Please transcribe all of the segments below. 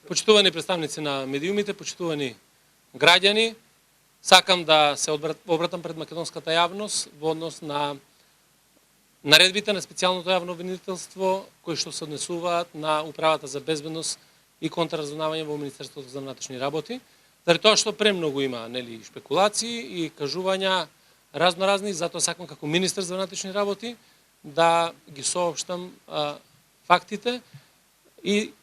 Почитувани представници на медиумите, почитувани граѓани, сакам да се обратам пред македонската јавност во однос на наредбите на специјалното јавно обвинителство кои што се однесуваат на Управата за безбедност и контраразузнавање во Министерството за внатрешни работи, заради тоа што премногу има нели шпекулации и кажувања разноразни, затоа сакам како министер за внатрешни работи да ги соопштам фактите и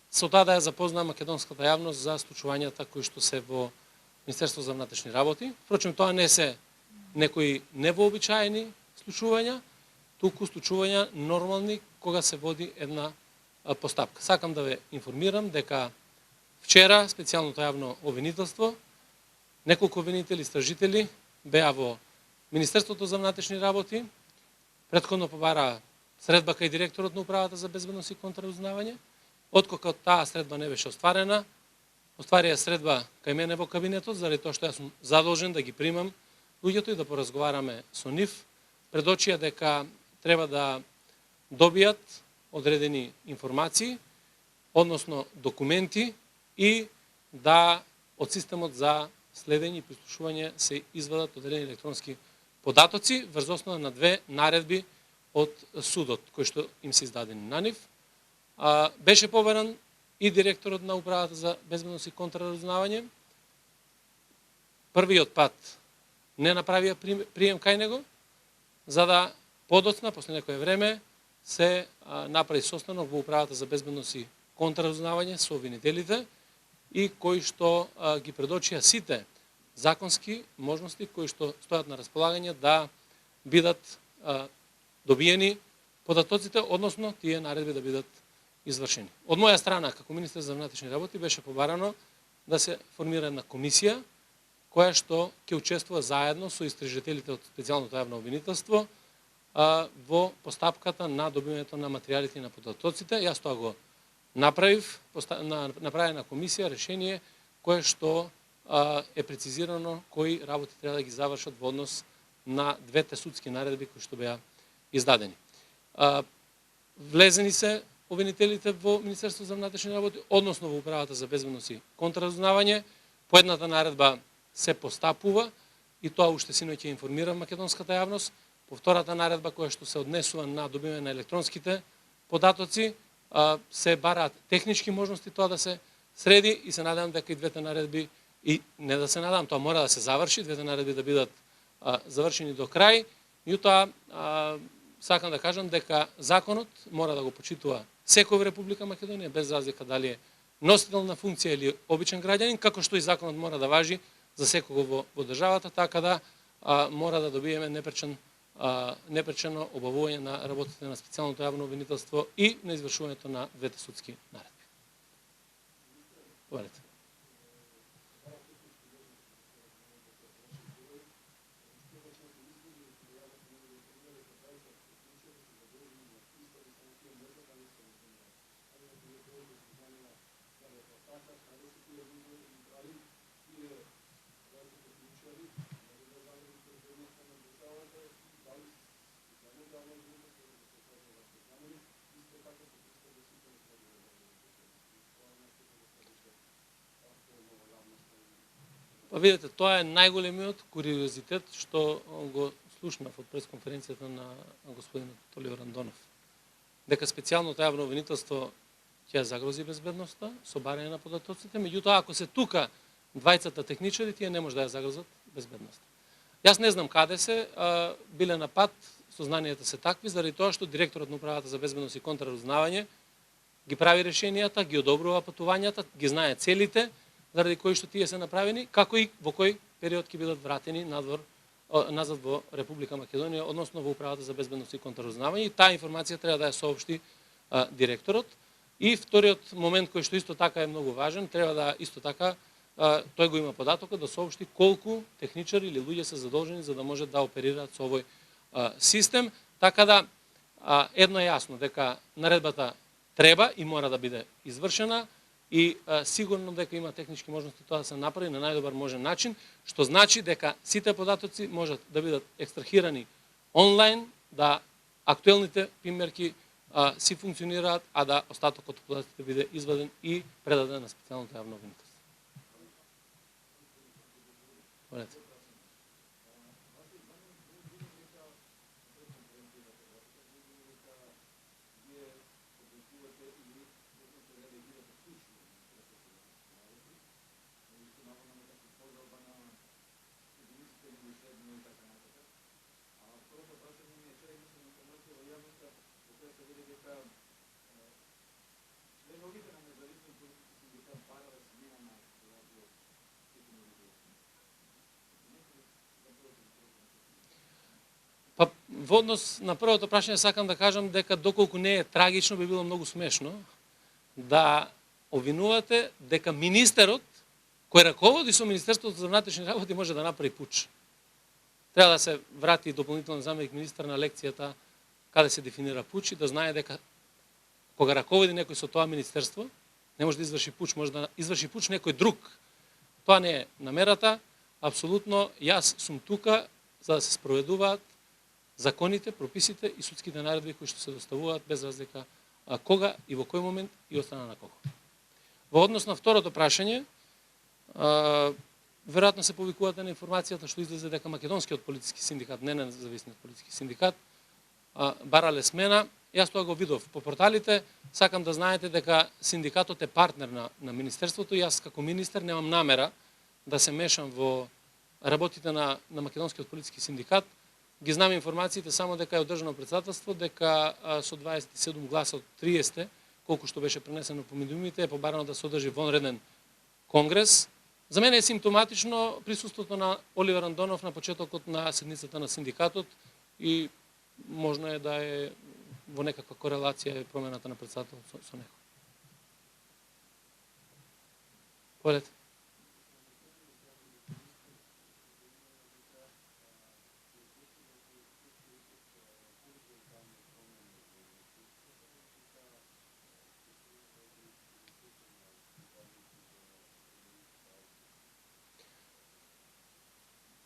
со тоа да ја запознам македонската јавност за случувањата кои што се во Министерството за внатрешни работи. Впрочем, тоа не се некои невообичаени случувања, туку случувања нормални кога се води една постапка. Сакам да ве информирам дека вчера специјалното јавно обвинителство, неколку обвинители истражители беа во Министерството за внатрешни работи, претходно побара средба кај директорот на Управата за безбедност и контраразузнавање. Откако таа средба не беше остварена, остварија средба кај мене во кабинетот, заради тоа што јас сум задолжен да ги примам луѓето и да поразговараме со нив, предочија дека треба да добијат одредени информации, односно документи и да од системот за следење и прислушување се извадат одредени електронски податоци врз основа на две наредби од судот кои што им се издадени на нив. Беше поверен и директорот на Управата за безбедност и контраразузнавање. Првиот пат не направија прием кај него, за да подоцна, после некое време, се направи состанок во Управата за безбедност и контраразузнавање со обвинителите и кои што ги предочија сите законски можности кои што стојат на располагање да бидат добиени податоците, односно тие наредби да бидат извршени. Од моја страна, како министер за внатрешни работи, беше побарано да се формира една комисија која што ќе учествува заедно со истражителите од специјалното јавно обвинителство во постапката на добивањето на материјалите и на податоците. Јас тоа го направив, направена комисија, решение кое што е прецизирано кои работи треба да ги завршат во однос на двете судски наредби кои што беа издадени. Влезени се обвинителите во Министерството за внатрешни работи, односно во Управата за безбедност и контраразузнавање. По едната наредба се постапува и тоа уште синоќ ќе информирам македонската јавност. По втората наредба која што се однесува на добивање на електронските податоци, се бараат технички можности тоа да се среди и се надевам дека и двете наредби, и не да се надам, тоа мора да се заврши, двете наредби да бидат завршени до крај. Меѓутоа, сакам да кажам дека законот мора да го почитува секој во Република Македонија, без разлика дали е носител на функција или обичен граѓанин, како што и законот мора да важи за секого во државата, така да мора да добиеме непречено обавување на работите на специјалното јавно обвинителство и на извршувањето на двете судски наредби. Говорете. Видете, тоа е најголемиот куриозитет што го слушнав од пресконференцијата на господин Толио Рандонов. Дека специјалното јавно обвинителство ќе загрози безбедноста со барање на податоците, меѓутоа ако се тука двајцата техничари, тие не може да ја загрозат безбедноста. Јас не знам каде се, биле на пат, сознанијата се такви, заради тоа што директорот на Управата за безбедност и контраразузнавање ги прави решенијата, ги одобрува патувањата, ги знае целите, заради кои што тие се направени, како и во кој период ќе бидат вратени назад во Република Македонија, односно во Управата за безбедност и контраразузнавање, и таа информација треба да ја соопшти директорот. И вториот момент кој што исто така е многу важен, треба да исто така тој го има податокот да соопшти колку техничари или луѓе се задолжени за да можат да оперираат со овој систем, така да едно е јасно дека наредбата треба и мора да биде извршена и сигурно дека има технички можности тоа да се направи на најдобар можен начин, што значи дека сите податоци можат да бидат екстрахирани онлайн, да актуелните примерки си функционираат, а да остатокот од податите биде изваден и предаден на специјалното јавно обвинителство. Па, во однос на првото прашање сакам да кажам дека доколку не е трагично, би било многу смешно да обвинувате дека министерот кој раководи со Министерството за внатрешни работи може да направи пуч. Треба да се врати дополнително заменик министер на лекцијата каде се дефинира пуч и да знае дека кога раководи некој со тоа министерство, не може да изврши пуч, може да изврши пуч некој друг. Тоа не е намерата. Апсолутно, јас сум тука за да се спроведуваат законите, прописите и судските наредби кои што се доставуваат без разлика кога и во кој момент и од страна на кого. Во однос на второто прашање, веројатно се повикувате на информацијата што излезе дека македонскиот полициски синдикат, не независниот полициски синдикат, барале смена. Јас тоа го видов по порталите. Сакам да знаете дека синдикатот е партнер на министерството. Јас како министер немам намера да се мешам во работите на македонскиот полициски синдикат. Ги знам информациите само дека е одржано председателство, дека со 27 гласа од 30, колку што беше пренесено по медиумите, е побарано да се одржи вонреден конгрес. За мене е симптоматично присуството на Оливер Андонов на почетокот на седницата на синдикатот и можно е да е во некаква корелација промената на председателот со него. Повелете.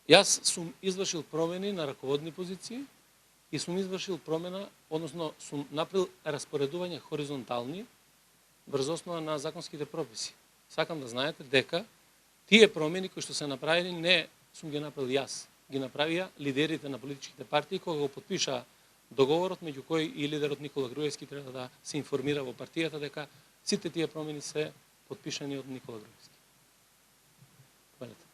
Јас сум извршил промени на раководни позиции и сум извршил промена, односно сум направил распоредување хоризонтални врз основа на законските прописи. Сакам да знаете дека тие промени кои што се направени не сум ги направил јас, ги направија лидерите на политичките партии кога го потпишаа договорот меѓу кој и лидерот Никола Груевски треба да се информира во партијата дека сите тие промени се потпишани од Никола Груевски. Повелете.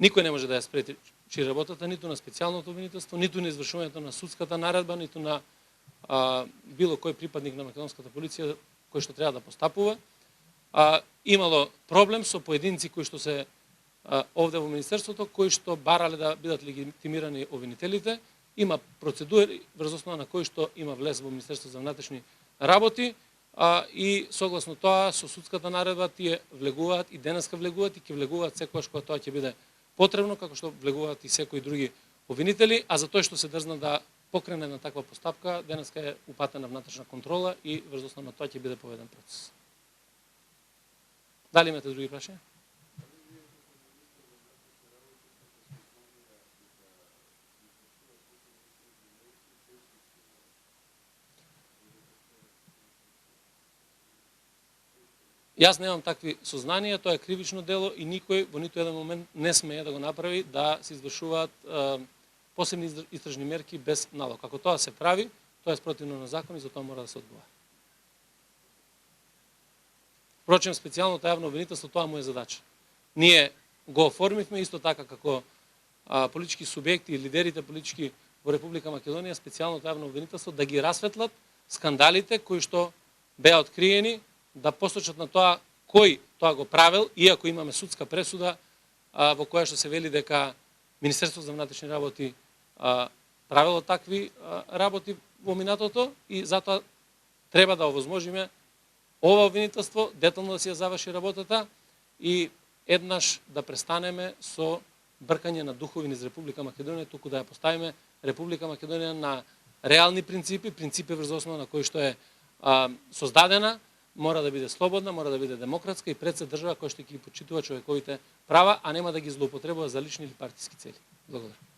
Никој не може да ја спречи работата ниту на специјалното обвинителство, ниту на извршувањето на судската наредба, ниту на било кој припадник на македонската полиција кој што треба да постапува. Имало проблем со поединци кои што се овде во министерството, кои што барале да бидат легитимирани обвинителите. Има процедури врз основа на кои што има влез во Министерството за внатрешни работи и согласно тоа со судската наредба тие влегуваат и денеска влегуваат и ќе влегуваат секогаш кога тоа ќе биде потребно, како што влегуваат и секои други обвинители, а за тој што се дрзна да покрене на таква постапка, денеска е упатена внатрешна контрола и врз основа на тоа ќе биде поведен процес. Дали имате други прашања? Јас немам такви сознанија, тоа е кривично дело и никој во ниту еден момент не смее да го направи да се извршуваат посебни истражни мерки без налог. Ако тоа се прави, тоа е спротивно на закон и за тоа мора да се одговара. Впрочем, специјалното јавно обвинителство тоа му е задача. Ние го оформивме исто така како политички субјекти и лидерите политички во Република Македонија специјалното јавно обвинителство да ги расветлат скандалите кои што беа откриени, да посочат на тоа кој тоа го правил, иако имаме судска пресуда во која што се вели дека Министерството за внатрешни работи правило такви работи во минатото и затоа треба да овозможиме ова обвинителство детално да си ја заврши работата и еднаш да престанеме со бркање на духови низ Република Македонија, туку да ја поставиме Република Македонија на реални принципи, принципи врз основа на кои што е создадена, мора да биде слободна, мора да биде демократска и пред се држава која што ќе ги почитува човековите права, а нема да ги злоупотребува за лични или партиски цели. Благодарам.